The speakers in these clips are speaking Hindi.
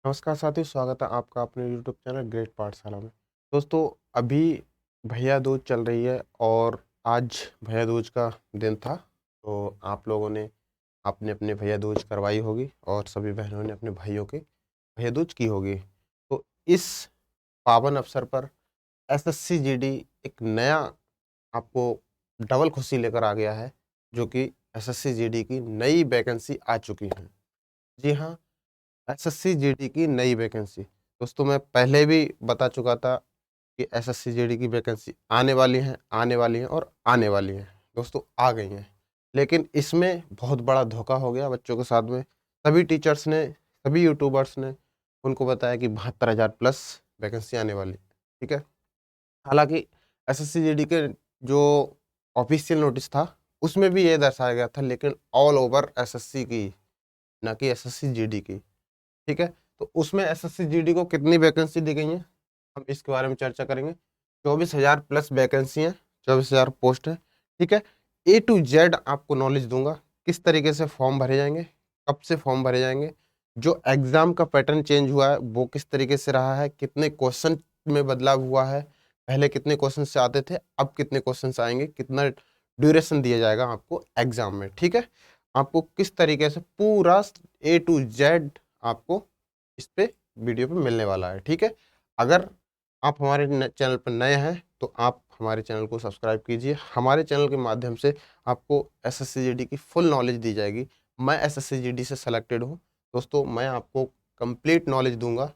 नमस्कार साथियों, स्वागत है आपका अपने यूट्यूब चैनल ग्रेट पाठशाला में। दोस्तों, अभी भैया दूज चल रही है और आज भैया दूज का दिन था। तो आप लोगों ने अपने अपने भैया दूज करवाई होगी और सभी बहनों ने अपने भाइयों के भैया दूज की होगी। तो इस पावन अवसर पर एसएससी जीडी एक नया आपको डबल खुशी लेकर आ गया है, जो कि एसएससी जीडी की नई वैकेंसी आ चुकी है। जी हाँ, एसएससी जीडी की नई वैकेंसी। दोस्तों, मैं पहले भी बता चुका था कि एसएससी जीडी की वैकेंसी आने वाली हैं, आने वाली हैं और आने वाली हैं। दोस्तों, आ गई हैं, लेकिन इसमें बहुत बड़ा धोखा हो गया बच्चों के साथ में। सभी टीचर्स ने, सभी यूट्यूबर्स ने उनको बताया कि 72,000 प्लस वैकेंसी आने वाली है। ठीक है। हालांकि एसएससी जीडी के जो ऑफिशियल नोटिस था उसमें भी ये दर्शाया गया था, लेकिन ऑल ओवर एसएससी की, ना कि एसएससी जीडी की। ठीक है। तो उसमें एसएससी जीडी को कितनी वैकेंसी दी गई है, हम इसके बारे में चर्चा करेंगे। 24,000 प्लस वैकेंसी है, 24,000 पोस्ट है। ठीक है। ए टू जेड आपको नॉलेज दूंगा, किस तरीके से फॉर्म भरे जाएंगे, कब से फॉर्म भरे जाएंगे, जो एग्जाम का पैटर्न चेंज हुआ है वो किस तरीके से रहा है, कितने क्वेश्चन में बदलाव हुआ है, पहले कितने क्वेश्चन से आते थे, अब कितने क्वेश्चन आएंगे, कितना ड्यूरेशन दिया जाएगा आपको एग्जाम में। ठीक है। आपको किस तरीके से पूरा ए टू जेड आपको इस पे वीडियो पे मिलने वाला है। ठीक है। अगर आप हमारे चैनल पर नए हैं तो आप हमारे चैनल को सब्सक्राइब कीजिए। हमारे चैनल के माध्यम से आपको एसएससी जीडी की फुल नॉलेज दी जाएगी। मैं एसएससी जीडी से सेलेक्टेड हूँ। दोस्तों, मैं आपको कंप्लीट नॉलेज दूंगा।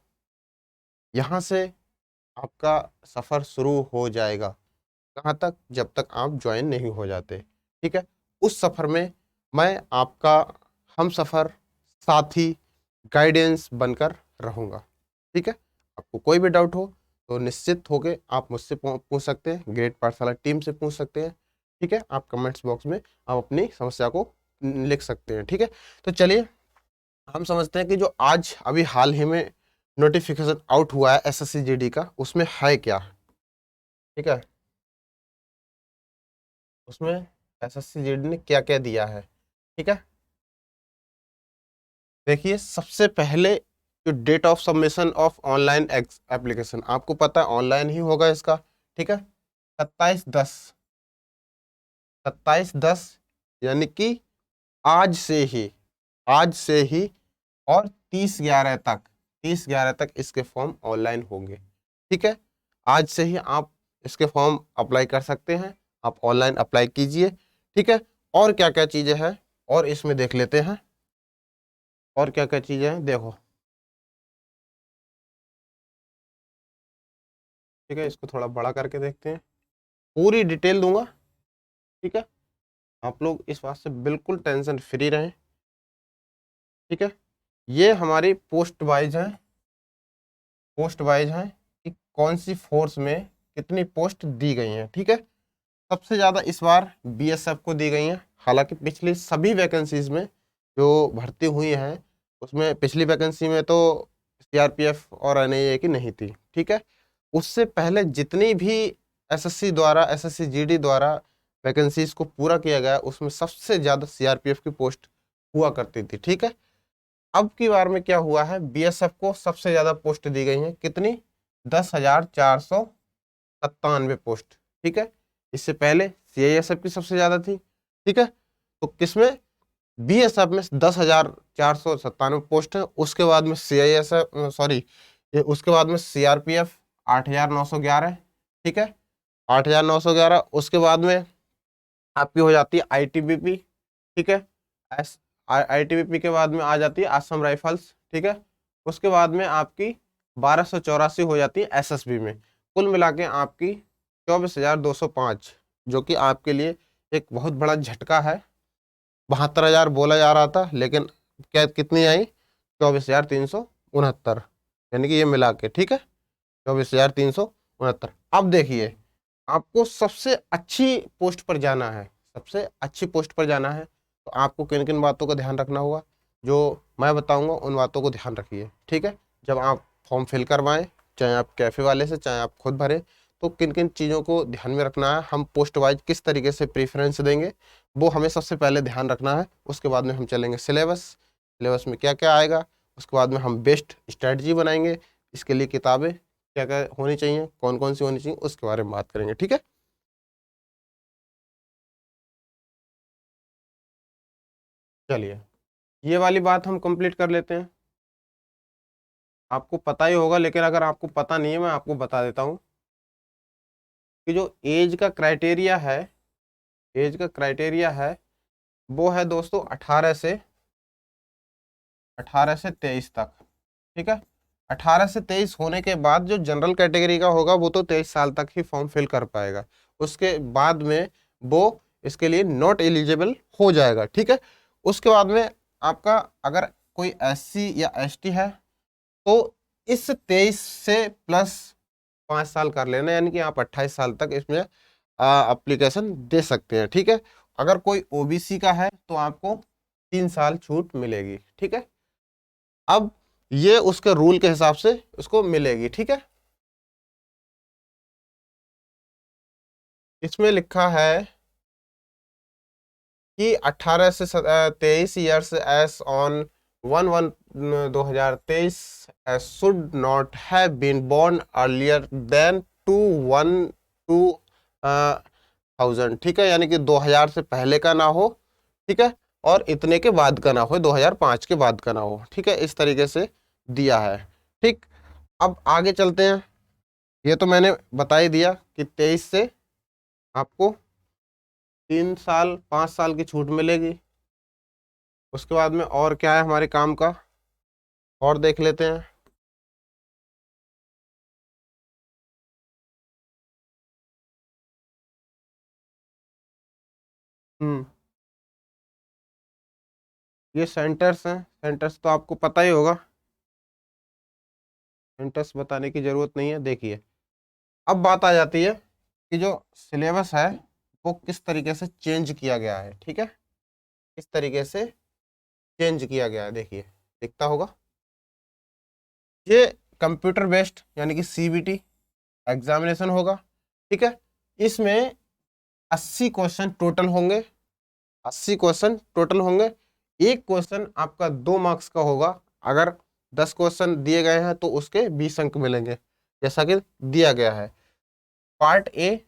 यहाँ से आपका सफ़र शुरू हो जाएगा। कहाँ तक? जब तक आप ज्वाइन नहीं हो जाते। ठीक है। उस सफ़र में मैं आपका हम सफ़र, साथी, गाइडेंस बनकर रहूँगा। ठीक है। आपको कोई भी डाउट हो तो निश्चित होके आप मुझसे पूछ सकते हैं, ग्रेट पाठशाला टीम से पूछ सकते हैं। ठीक है। आप कमेंट्स बॉक्स में आप अपनी समस्या को लिख सकते हैं। ठीक है। तो चलिए, हम समझते हैं कि जो आज अभी हाल ही में नोटिफिकेशन आउट हुआ है एसएससी जीडी का, उसमें है क्या। ठीक है। उसमें एसएससी जीडी ने क्या क्या दिया है। ठीक है। देखिए, सबसे पहले जो date of submission of online application, आपको पता है ऑनलाइन ही होगा इसका। ठीक है। 27/10, 27/10 यानी कि आज से ही, आज से ही, और 30/11 तक, 30/11 तक इसके फॉर्म ऑनलाइन होंगे। ठीक है। आज से ही आप इसके फॉर्म अप्लाई कर सकते हैं। आप ऑनलाइन अप्लाई कीजिए। ठीक है। और क्या क्या चीज़ें हैं और इसमें देख लेते हैं, और क्या क्या चीज़ें हैं देखो। ठीक है। इसको थोड़ा बड़ा करके देखते हैं, पूरी डिटेल दूंगा। ठीक है। आप लोग इस बात से बिल्कुल टेंशन फ्री रहें। ठीक है। ये हमारी पोस्ट वाइज है, पोस्ट वाइज है कि कौन सी फोर्स में कितनी पोस्ट दी गई हैं। ठीक है। सबसे ज़्यादा इस बार बीएसएफ को दी गई हैं। हालांकि पिछली सभी वैकेंसीज में जो भर्ती हुई हैं उसमें पिछली वैकेंसी में तो सीआरपीएफ और एनआईए की नहीं थी। ठीक है। उससे पहले जितनी भी एसएससी द्वारा, एसएससी जीडी द्वारा वैकेंसीज को पूरा किया गया, उसमें सबसे ज़्यादा सीआरपीएफ की पोस्ट हुआ करती थी। ठीक है। अब की बार में क्या हुआ है, बीएसएफ को सबसे ज़्यादा पोस्ट दी गई हैं। कितनी? 10,497 पोस्ट। ठीक है। इससे पहले सीआईएसएफ की सबसे ज़्यादा थी। ठीक है। तो किसमें? बीएसएफ में 10,497 पोस्ट है। उसके बाद में सीआईएसएफ, सॉरी, उसके बाद में सीआरपीएफ 8,911। ठीक है। 8,911। उसके बाद में आपकी हो जाती है आईटीबीपी। ठीक है। आईटीबीपी के बाद में आ जाती है असम राइफल्स। ठीक है। उसके बाद में आपकी 1284 हो जाती है एसएसबी में। कुल मिला के आपकी 24,205, जो कि आपके लिए एक बहुत बड़ा झटका है। 72,000 बोला जा रहा था, लेकिन क्या कितनी आई? 24,369, यानी कि ये मिला के। ठीक है। 24,369। अब देखिए, आपको सबसे अच्छी पोस्ट पर जाना है, सबसे अच्छी पोस्ट पर जाना है तो आपको किन किन बातों का ध्यान रखना होगा, जो मैं बताऊंगा उन बातों को ध्यान रखिए। ठीक है। जब आप फॉर्म फिल करवाएं, चाहे आप कैफे वाले से, चाहे आप खुद भरें, तो किन किन चीज़ों को ध्यान में रखना है, हम पोस्ट वाइज किस तरीके से प्रेफरेंस देंगे, वो हमें सबसे पहले ध्यान रखना है। उसके बाद में हम चलेंगे सिलेबस, सिलेबस में क्या क्या आएगा, उसके बाद में हम बेस्ट स्ट्रेटजी बनाएंगे। इसके लिए किताबें क्या क्या होनी चाहिए, कौन कौन सी होनी चाहिए, उसके बारे में बात करेंगे। ठीक है, चलिए ये वाली बात हम कंप्लीट कर लेते हैं। आपको पता ही होगा, लेकिन अगर आपको पता नहीं है मैं आपको बता देता हूँ कि जो एज का क्राइटेरिया है, एज का क्राइटेरिया है वो है दोस्तों 18 से 23 तक। ठीक है, 18 से 23 होने के बाद जो जनरल कैटेगरी का होगा वो तो 23 साल तक ही फॉर्म फिल कर पाएगा, उसके बाद में वो इसके लिए नॉट एलिजिबल हो जाएगा। ठीक है, उसके बाद में आपका अगर कोई SC या ST है तो इस 23 से प्लस 5 साल कर लेना, यानी कि आप 28 साल तक इसमें एप्लीकेशन दे सकते हैं। ठीक है, अगर कोई OBC का है तो आपको 3 साल छूट मिलेगी। ठीक है, अब ये उसके रूल के हिसाब से उसको मिलेगी। ठीक है, इसमें लिखा है कि 18 से 23 years as on 1/1/2023 should not have been born earlier than 2/1/2000। ठीक है, यानी कि 2000 से पहले का ना हो। ठीक है, और इतने के बाद का ना हो, 2005 के बाद का ना हो। ठीक है, इस तरीके से दिया है। ठीक, अब आगे चलते हैं। ये तो मैंने बता ही दिया कि 23 से आपको 3 साल 5 साल की छूट मिलेगी। उसके बाद में और क्या है हमारे काम का, और देख लेते हैं। हम्म, ये सेंटर्स हैं, सेंटर्स तो आपको पता ही होगा, सेंटर्स बताने की जरूरत नहीं है। देखिए अब बात आ जाती है कि जो सिलेबस है वो किस तरीके से चेंज किया गया है। ठीक है, किस तरीके से चेंज किया गया है, देखिए दिखता होगा। ये कंप्यूटर बेस्ड यानी कि CBT एग्जामिनेशन होगा। ठीक है, इसमें 80 क्वेश्चन टोटल होंगे, 80 क्वेश्चन टोटल होंगे। एक क्वेश्चन आपका 2 मार्क्स का होगा। अगर 10 क्वेश्चन दिए गए हैं तो उसके 20 अंक मिलेंगे, जैसा कि दिया गया है। पार्ट ए,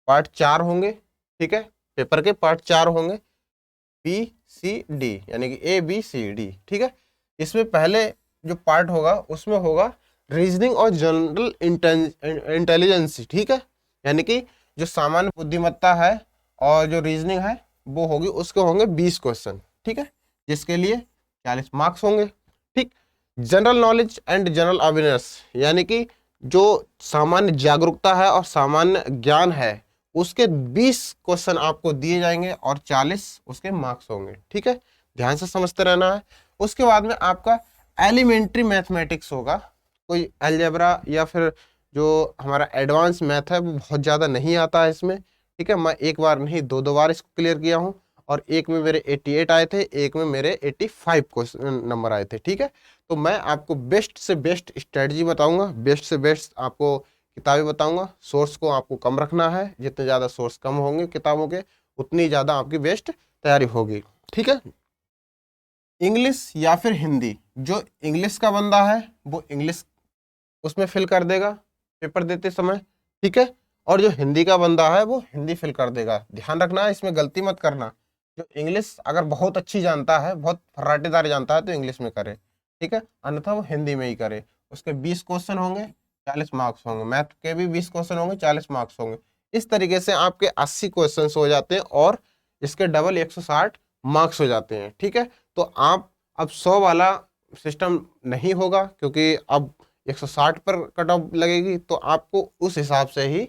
पार्ट 4 होंगे। ठीक है, पेपर के पार्ट 4 होंगे, BCD यानी कि ABCD। ठीक है, इसमें पहले जो पार्ट होगा उसमें होगा रीजनिंग और जनरल इंटेलिजेंस। ठीक है, यानी कि जो सामान्य बुद्धिमत्ता है और जो रीजनिंग है वो होगी, उसके होंगे 20 क्वेश्चन। ठीक है, जिसके लिए 40 मार्क्स होंगे। ठीक, general knowledge and general awareness यानी कि जो सामान्य जागरूकता है और सामान्य ज्ञान है उसके 20 क्वेश्चन आपको दिए जाएंगे और 40 उसके मार्क्स होंगे। ठीक है, ध्यान से समझते रहना है। उसके बाद में आपका एलिमेंट्री मैथमेटिक्स होगा, कोई अलजेब्रा या फिर जो हमारा एडवांस मैथ है वो बहुत ज़्यादा नहीं आता है इसमें। ठीक है, मैं एक बार नहीं 2 बार इसको क्लियर किया हूँ, और एक में मेरे 88 आए थे, एक में मेरे 85 क्वेश्चन नंबर आए थे। ठीक है, तो मैं आपको बेस्ट से बेस्ट स्ट्रेटजी बताऊंगा, बेस्ट से बेस्ट आपको किताबें बताऊंगा। सोर्स को आपको कम रखना है, जितने ज़्यादा सोर्स कम होंगे किताबों के उतनी ज़्यादा आपकी बेस्ट तैयारी होगी। ठीक है, इंग्लिश या फिर हिंदी, जो इंग्लिश का बंदा है वो इंग्लिश उसमें फिल कर देगा पेपर देते समय। ठीक है, और जो हिंदी का बंदा है वो हिंदी फिल कर देगा। ध्यान रखना है, इसमें गलती मत करना। जो इंग्लिश अगर बहुत अच्छी जानता है, बहुत फर्राटेदार जानता है तो इंग्लिश में करे। ठीक है, अन्यथा वो हिंदी में ही करे। उसके 20 क्वेश्चन होंगे, 40 मार्क्स होंगे। मैथ के भी 20 क्वेश्चन होंगे, 40 मार्क्स होंगे। इस तरीके से आपके 80 क्वेश्चन हो जाते हैं और इसके डबल 160 मार्क्स हो जाते हैं। ठीक है, तो आप अब 100 वाला सिस्टम नहीं होगा, क्योंकि अब 160 पर कट ऑफ लगेगी, तो आपको उस हिसाब से ही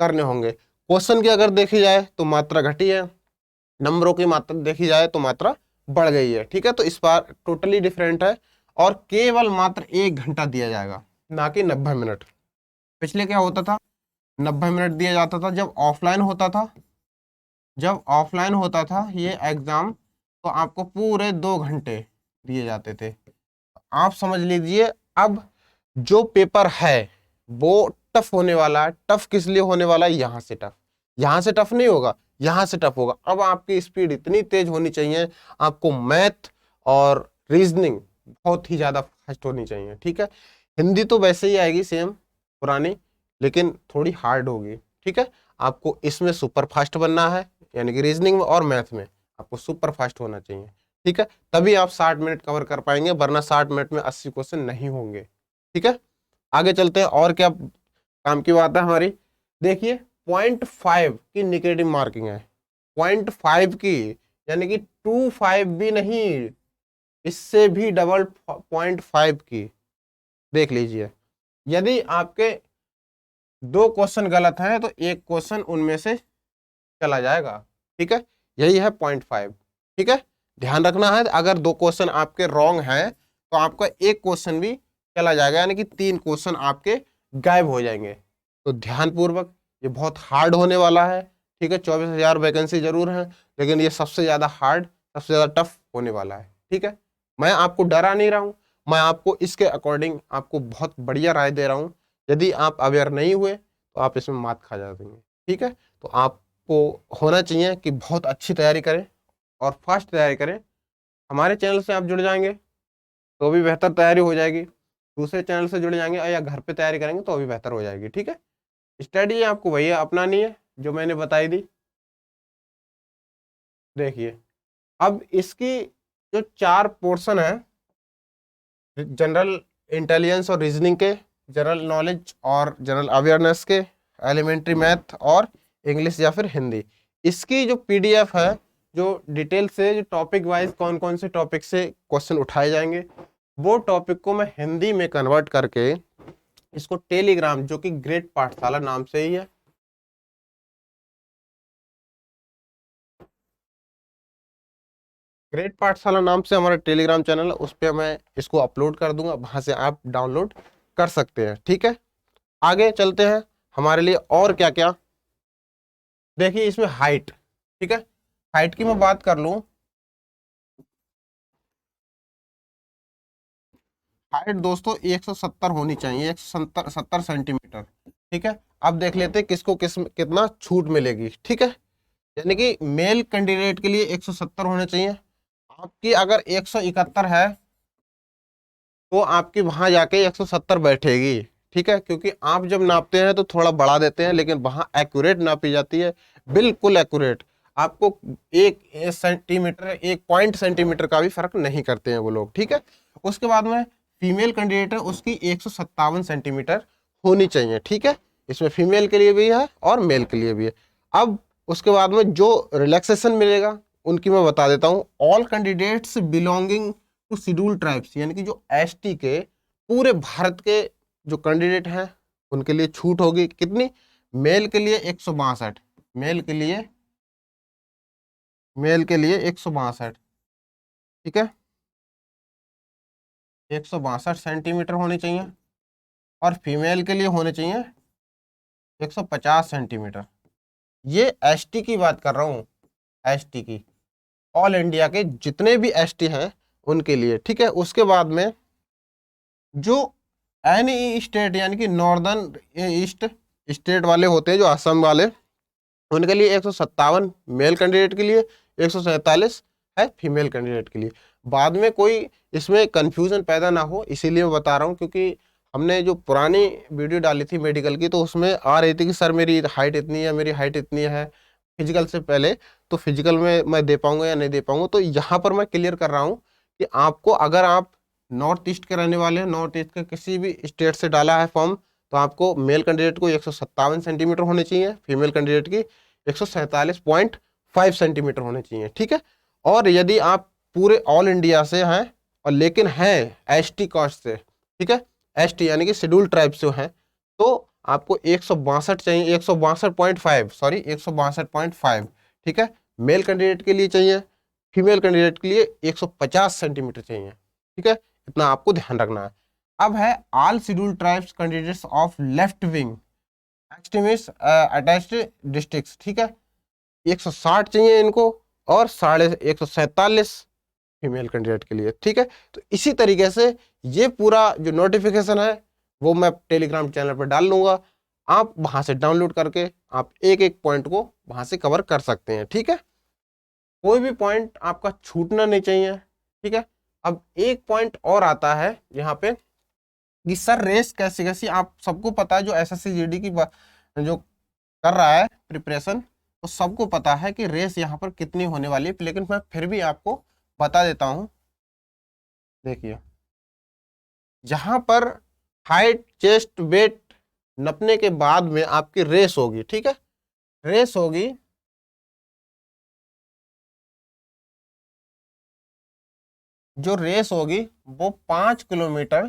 करने होंगे। क्वेश्चन की अगर देखी जाए तो मात्रा घटी है, नंबरों की मात्रा देखी जाए तो मात्रा बढ़ गई है। ठीक है, तो इस बार टोटली डिफरेंट है, और केवल मात्र 1 घंटा दिया जाएगा, ना कि 90 मिनट। पिछले क्या होता था, 90 मिनट दिया जाता था जब ऑफलाइन होता था। जब ऑफलाइन होता था ये एग्जाम, तो आपको पूरे 2 घंटे दिए जाते थे। आप समझ लीजिए अब जो पेपर है वो टफ होने वाला है। टफ किस लिए होने वाला है, यहाँ से टफ, यहाँ से टफ नहीं होगा, यहाँ से टफ होगा। अब आपकी स्पीड इतनी तेज होनी चाहिए, आपको मैथ और रीजनिंग बहुत ही ज़्यादा फास्ट होनी चाहिए, ठीक है। हिंदी तो वैसे ही आएगी सेम पुरानी, लेकिन थोड़ी हार्ड होगी, ठीक है। आपको इसमें सुपर फास्ट बनना है, यानी कि रीजनिंग में और मैथ में आपको सुपर फास्ट होना चाहिए, ठीक है। तभी आप 60 मिनट कवर कर पाएंगे, वरना 60 मिनट में 80 क्वेश्चन नहीं होंगे, ठीक है। आगे चलते हैं, और क्या काम की बात है हमारी। देखिए 0.5 की निगेटिव मार्किंग है, 0.5 की, यानी कि 25 भी नहीं, इससे भी डबल 0.5 की। देख लीजिए, यदि आपके 2 क्वेश्चन गलत हैं तो एक क्वेश्चन उनमें से चला जाएगा, ठीक है। यही है 0.5, ठीक है। ध्यान रखना है, अगर 2 क्वेश्चन आपके रॉन्ग हैं तो आपका एक क्वेश्चन भी चला जाएगा, यानी कि 3 क्वेश्चन आपके गायब हो जाएंगे। तो ध्यानपूर्वक, ये बहुत हार्ड होने वाला है, ठीक है। 24,000 वैकेंसी जरूर है, लेकिन ये सबसे ज्यादा हार्ड, सबसे ज्यादा टफ होने वाला है, ठीक है। मैं आपको डरा नहीं रहा हूं, मैं आपको इसके अकॉर्डिंग आपको बहुत बढ़िया राय दे रहा हूं। यदि आप अवेयर नहीं हुए तो आप इसमें मात खा जाएंगे, ठीक है। तो आपको होना चाहिए कि बहुत अच्छी तैयारी करें और फास्ट तैयारी करें। हमारे चैनल से आप जुड़ जाएंगे तो भी बेहतर तैयारी हो जाएगी, दूसरे चैनल से जुड़ जाएंगे या घर पे तैयारी करेंगे तो भी बेहतर हो जाएगी, ठीक है। स्ट्रेटजी आपको वही अपनानी है जो मैंने बताई दी। देखिए, अब इसकी जो 4 पोर्शन है, जनरल इंटेलिजेंस और रीजनिंग के, जनरल नॉलेज और जनरल अवेयरनेस के, एलिमेंट्री मैथ और इंग्लिश या फिर हिंदी, इसकी जो पीडीएफ है, जो डिटेल से जो टॉपिक वाइज कौन कौन से टॉपिक से क्वेश्चन उठाए जाएंगे, वो टॉपिक को मैं हिंदी में कन्वर्ट करके इसको टेलीग्राम, जो कि ग्रेट पाठशाला नाम से ही है, ग्रेट पाठशाला नाम से हमारा टेलीग्राम चैनल है, उस पर मैं इसको अपलोड कर दूंगा, वहां से आप डाउनलोड कर सकते हैं, ठीक है। आगे चलते हैं, हमारे लिए और क्या क्या। देखिए इसमें हाइट, ठीक है। हाइट की मैं बात कर लूं, हाइट दोस्तों 170 होनी चाहिए, 170 सेंटीमीटर, ठीक है। अब देख लेते हैं किसको कितना छूट मिलेगी, ठीक है। यानी कि मेल कैंडिडेट के लिए 170 होने चाहिए। आपकी अगर 171 है तो आपकी वहां जाके 170 बैठेगी, ठीक है। क्योंकि आप जब नापते हैं तो थोड़ा बढ़ा देते हैं, लेकिन वहां एक्यूरेट नापी जाती है, बिल्कुल एक्यूरेट। आपको 1 सेंटीमीटर, 1 पॉइंट सेंटीमीटर का भी फर्क नहीं करते हैं वो लोग, ठीक है। उसके बाद में फीमेल कैंडिडेट है, उसकी 157 सेंटीमीटर होनी चाहिए, ठीक है। इसमें फीमेल के लिए भी है और मेल के लिए भी है। अब उसके बाद में जो रिलैक्सेशन मिलेगा उनकी मैं बता देता हूँ। All candidates belonging to schedule tribes, यानी कि जो एसटी के पूरे भारत के जो कैंडिडेट हैं उनके लिए छूट होगी कितनी। मेल के लिए 162, मेल के लिए 162, ठीक है। 162 सेंटीमीटर होने चाहिए, और फीमेल के लिए होने चाहिए 150 सेंटीमीटर। ये एसटी की बात कर रहा हूँ, एसटी की, ऑल इंडिया के जितने भी एसटी हैं उनके लिए, ठीक है। उसके बाद में जो एनी स्टेट, यानी कि नॉर्दर्न ईस्ट स्टेट वाले होते हैं, जो असम वाले, उनके लिए 157 मेल कैंडिडेट के लिए, 147 है फीमेल कैंडिडेट के लिए। बाद में कोई इसमें कंफ्यूजन पैदा ना हो इसीलिए मैं बता रहा हूँ, क्योंकि हमने जो पुरानी वीडियो डाली थी मेडिकल की तो उसमें आ रही थी कि सर मेरी हाइट इतनी है, मेरी हाइट इतनी है फिजिकल से पहले, तो फिजिकल में मैं दे पाऊंगा या नहीं दे पाऊंगा। तो यहाँ पर मैं क्लियर कर रहा हूँ कि आपको, अगर आप नॉर्थ ईस्ट के रहने वाले हैं, नॉर्थ ईस्ट के किसी भी स्टेट से डाला है फॉर्म, तो आपको मेल कैंडिडेट को 157 सेंटीमीटर होने चाहिए, फीमेल कैंडिडेट की 147.5 सेंटीमीटर होने चाहिए, ठीक है। और यदि आप पूरे ऑल इंडिया से हैं और लेकिन हैं एसटी कास्ट से, ठीक है, एसटी यानी कि शेड्यूल ट्राइब से हैं, तो आपको 162 चाहिए, 162.5, सॉरी 162.5, ठीक है। मेल कैंडिडेट के लिए चाहिए, फीमेल कैंडिडेट के लिए 150 सेंटीमीटर चाहिए, ठीक है। इतना आपको ध्यान रखना है। अब है all schedule tribes candidates of left wing extremist attached districts, ठीक है। 160 चाहिए इनको, और 147 फीमेल कैंडिडेट के लिए, ठीक है। तो इसी तरीके से ये पूरा जो नोटिफिकेशन है वो मैं टेलीग्राम चैनल पर डाल लूंगा, आप वहां से डाउनलोड करके आप एक एक पॉइंट को वहां से कवर कर सकते हैं, ठीक है। कोई भी पॉइंट आपका छूटना नहीं चाहिए, ठीक है। अब एक पॉइंट और आता है यहाँ पे कि सर रेस कैसी कैसी, आप सबको पता है जो एसएससी जीडी की जो कर रहा है प्रिपरेशन, तो सबको पता है कि रेस यहाँ पर कितनी होने वाली है, लेकिन मैं फिर भी आपको बता देता हूँ। देखिए जहां पर हाइट चेस्ट वेट नपने के बाद में आपकी रेस होगी, ठीक है, रेस होगी जो रेस होगी वो 5 किलोमीटर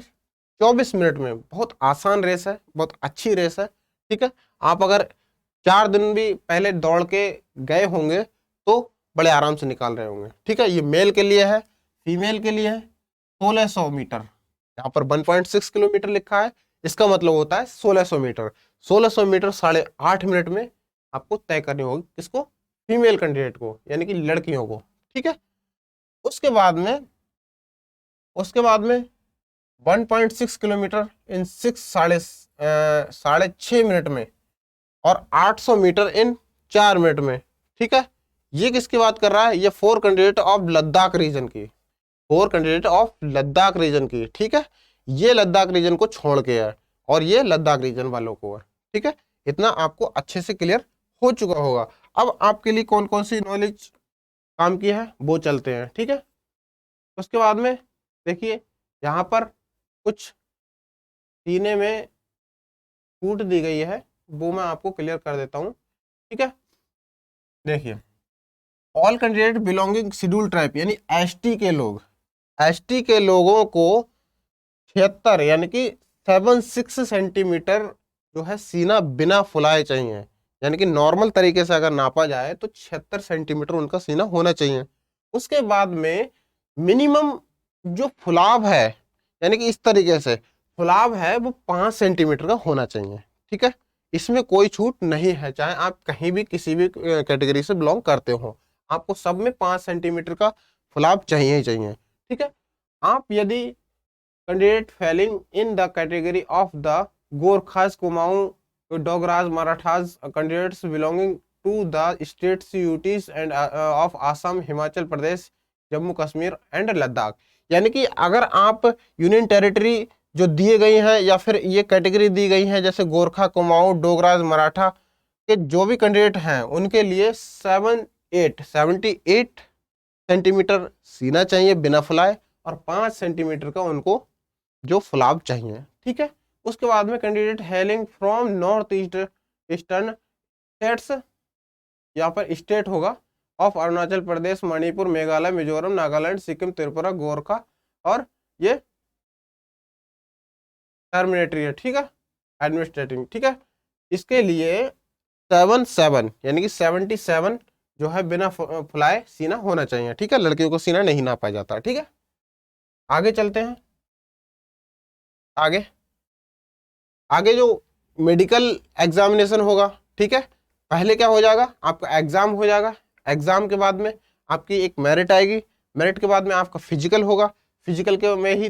24 मिनट में, बहुत आसान रेस है, बहुत अच्छी रेस है, ठीक है। आप अगर 4 दिन भी पहले दौड़ के गए होंगे तो बड़े आराम से निकाल रहे होंगे, ठीक है। ये मेल के लिए है, फीमेल के लिए है 1600 मीटर, यहाँ पर 1.6 किलोमीटर लिखा है, इसका मतलब होता है 1600 मीटर। 1600 मीटर 8.5 मिनट में आपको तय करनी होगी, किसको, फीमेल कैंडिडेट को, यानी कि लड़कियों को, ठीक है। उसके बाद में उसके बाद में 1.6 किलोमीटर इन 6 साढ़े 6 मिनट में, और 800 मीटर इन 4 मिनट में, ठीक है। ये किसकी बात कर रहा है, ये 4 कैंडिडेट ऑफ लद्दाख रीजन की, 4 कैंडिडेट ऑफ लद्दाख रीजन की, ठीक है। ये लद्दाख रीजन को छोड़ के है और ये लद्दाख रीजन वालों को है, ठीक है। इतना आपको अच्छे से क्लियर हो चुका होगा। अब आपके लिए कौन कौन सी नॉलेज काम की है वो चलते हैं, ठीक है। उसके बाद में देखिए यहाँ पर कुछ सीने में छूट दी गई है, वो मैं आपको क्लियर कर देता हूँ, ठीक है। देखिए all candidate belonging schedule tribe यानी एसटी के लोग, एसटी के लोगों को 76 यानी कि 76 सेंटीमीटर जो है सीना बिना फुलाए चाहिए, यानी कि नॉर्मल तरीके से अगर नापा जाए तो 76 सेंटीमीटर उनका सीना होना चाहिए। उसके बाद में मिनिमम जो फुलाव है, यानी कि इस तरीके से फुलाव है, वो 5 सेंटीमीटर का होना चाहिए, ठीक है। इसमें कोई छूट नहीं है, चाहे आप कहीं भी किसी भी कैटेगरी से बिलोंग करते हो, आपको सब में 5 सेंटीमीटर का फुलाव चाहिए ही चाहिए, ठीक है। आप यदि candidate falling in the category of the Gorkhas, Kumaऊं, Dogras, Marathas, candidates belonging to the states UTs and of Assam, Himachal Pradesh, Jammu Kashmir and Ladakh, यानी कि अगर आप यूनियन टेरिटरी जो दिए गई हैं या फिर ये कैटेगरी दी गई है जैसे गोरखा, कुमाऊं, डोगराज, मराठा के जो भी कैंडिडेट हैं उनके लिए 78 सेंटीमीटर सीना चाहिए बिना फुलाए और 5 सेंटीमीटर का उनको जो फुलाव चाहिए, ठीक है। उसके बाद में candidate hailing from north east eastern states, यहाँ पर स्टेट होगा ऑफ अरुणाचल प्रदेश, मणिपुर, मेघालय, मिजोरम, नागालैंड, सिक्किम, त्रिपुरा, गोरखा, और ये टर्मिनेटरी है, ठीक है, एडमिनिस्ट्रेटिव, ठीक है। इसके लिए 77 यानी कि 77 जो है बिना फुलाए सीना होना चाहिए, ठीक है। लड़कियों को सीना नहीं नापा जाता, ठीक है। आगे चलते हैं, आगे आगे जो मेडिकल एग्जामिनेशन होगा, ठीक है। पहले क्या हो जाएगा, आपका एग्जाम हो जाएगा, एग्जाम के बाद में आपकी एक मेरिट आएगी, मेरिट के बाद में आपका फिजिकल होगा, फिजिकल के में ही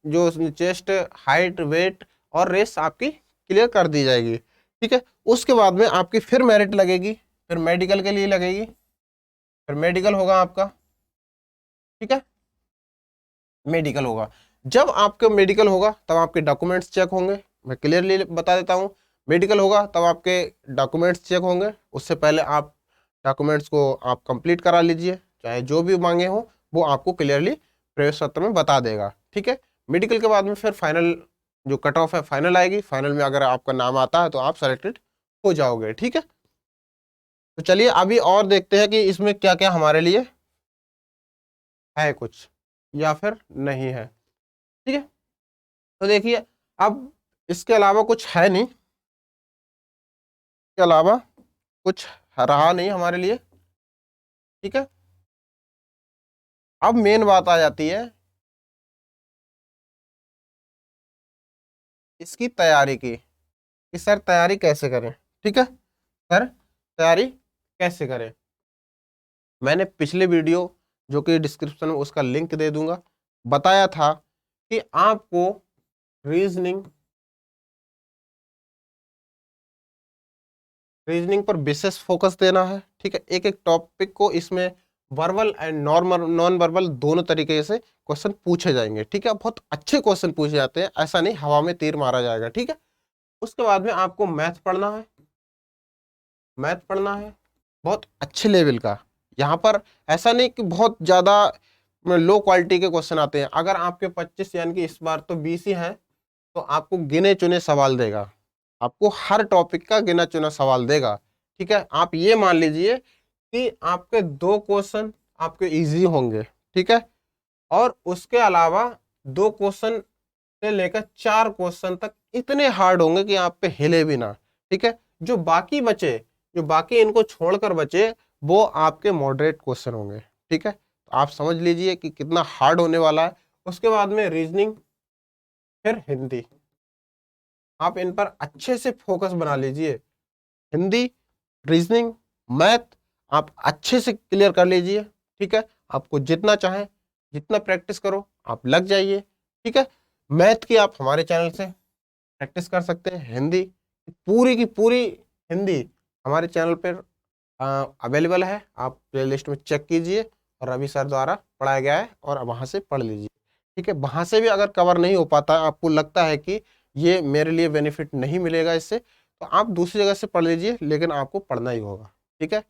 जो चेस्ट हाइट वेट और रेस आपकी क्लियर कर दी जाएगी, ठीक है। उसके बाद में आपकी फिर मेरिट लगेगी, फिर मेडिकल के लिए लगेगी, फिर मेडिकल होगा आपका, ठीक है। मेडिकल होगा, जब आपका मेडिकल होगा तब आपके डॉक्यूमेंट्स चेक होंगे, मैं क्लियरली बता देता हूँ। मेडिकल होगा तब आपके डॉक्यूमेंट्स चेक होंगे, उससे पहले आप डॉक्यूमेंट्स को आप कंप्लीट करा लीजिए, चाहे जो भी मांगे हो वो आपको क्लियरली प्रवेश पत्र में बता देगा, ठीक है। मेडिकल के बाद में फिर फाइनल जो कट ऑफ है फाइनल आएगी, फाइनल में अगर आपका नाम आता है तो आप सेलेक्टेड हो जाओगे, ठीक है। तो चलिए अभी और देखते हैं कि इसमें क्या क्या हमारे लिए है कुछ या फिर नहीं है, ठीक है। तो देखिए अब इसके अलावा कुछ है नहीं, इसके अलावा कुछ रहा नहीं हमारे लिए, ठीक है। अब मेन बात आ जाती है इसकी तैयारी की, कि सर तैयारी कैसे करें, ठीक है। सर तैयारी कैसे करें, मैंने पिछले वीडियो जो कि डिस्क्रिप्शन में उसका लिंक दे दूंगा, बताया था कि आपको रीजनिंग रीजनिंग पर विशेष फोकस देना है, ठीक है। एक एक टॉपिक को इसमें वर्बल एंड नॉन वर्बल दोनों तरीके से क्वेश्चन पूछे जाएंगे। ठीक है, बहुत अच्छे क्वेश्चन पूछे जाते हैं, ऐसा नहीं हवा में तीर मारा जाएगा। ठीक है, उसके बाद में आपको मैथ पढ़ना है, मैथ पढ़ना है बहुत अच्छे लेवल का। यहाँ पर ऐसा नहीं कि बहुत ज्यादा लो क्वालिटी के क्वेश्चन आते हैं। अगर आपके 25 यानी कि इस बार तो 20 ही हैं, तो आपको गिने चुने सवाल देगा, आपको हर टॉपिक का गिना चुना सवाल देगा। ठीक है, आप ये मान लीजिए कि आपके 2 क्वेश्चन आपके इजी होंगे। ठीक है, और उसके अलावा 2 क्वेश्चन से लेकर 4 क्वेश्चन तक इतने हार्ड होंगे कि आप पे हिले भी ना। ठीक है, जो बाकी बचे, जो बाकी इनको छोड़कर बचे, वो आपके मॉडरेट क्वेश्चन होंगे। ठीक है, तो आप समझ लीजिए कि कितना हार्ड होने वाला है। उसके बाद में रीजनिंग, फिर हिंदी, आप इन पर अच्छे से फोकस बना लीजिए। हिंदी, रीजनिंग, मैथ आप अच्छे से क्लियर कर लीजिए। ठीक है, आपको जितना चाहे जितना प्रैक्टिस करो, आप लग जाइए। ठीक है, मैथ की आप हमारे चैनल से प्रैक्टिस कर सकते हैं। हिंदी पूरी की पूरी हिंदी हमारे चैनल पर अवेलेबल है, आप प्लेलिस्ट में चेक कीजिए और रवि सर द्वारा पढ़ाया गया है और वहां से पढ़ लीजिए। ठीक है, वहां से भी अगर कवर नहीं हो पाता, आपको लगता है कि ये मेरे लिए बेनिफिट नहीं मिलेगा इससे, तो आप दूसरी जगह से पढ़ लीजिए, लेकिन आपको पढ़ना ही होगा। ठीक है,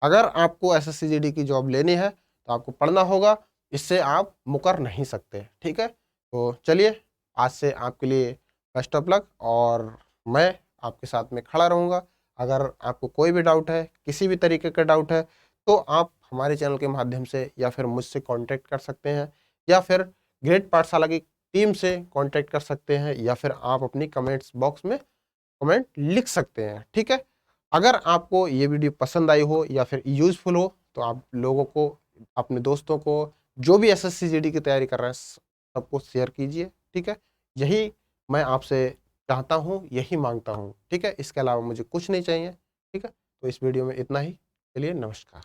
अगर आपको एसएससी जीडी की जॉब लेनी है तो आपको पढ़ना होगा, इससे आप मुकर नहीं सकते। ठीक है, तो चलिए, आज से आपके लिए बेस्ट ऑफ लक, और मैं आपके साथ में खड़ा रहूँगा। अगर आपको कोई भी डाउट है, किसी भी तरीके का डाउट है, तो आप हमारे चैनल के माध्यम से या फिर मुझसे कांटेक्ट कर सकते हैं, या फिर ग्रेट पाठशाला की टीम से कांटेक्ट कर सकते हैं, या फिर आप अपनी कमेंट्स बॉक्स में कमेंट लिख सकते हैं। ठीक है, अगर आपको ये वीडियो पसंद आई हो या फिर यूजफुल हो, तो आप लोगों को, अपने दोस्तों को, जो भी एसएससी जीडी की तैयारी कर रहे हैं, सबको शेयर कीजिए। ठीक है, यही मैं आपसे चाहता हूँ, यही मांगता हूँ। ठीक है, इसके अलावा मुझे कुछ नहीं चाहिए। ठीक है, तो इस वीडियो में इतना ही। चलिए, नमस्कार।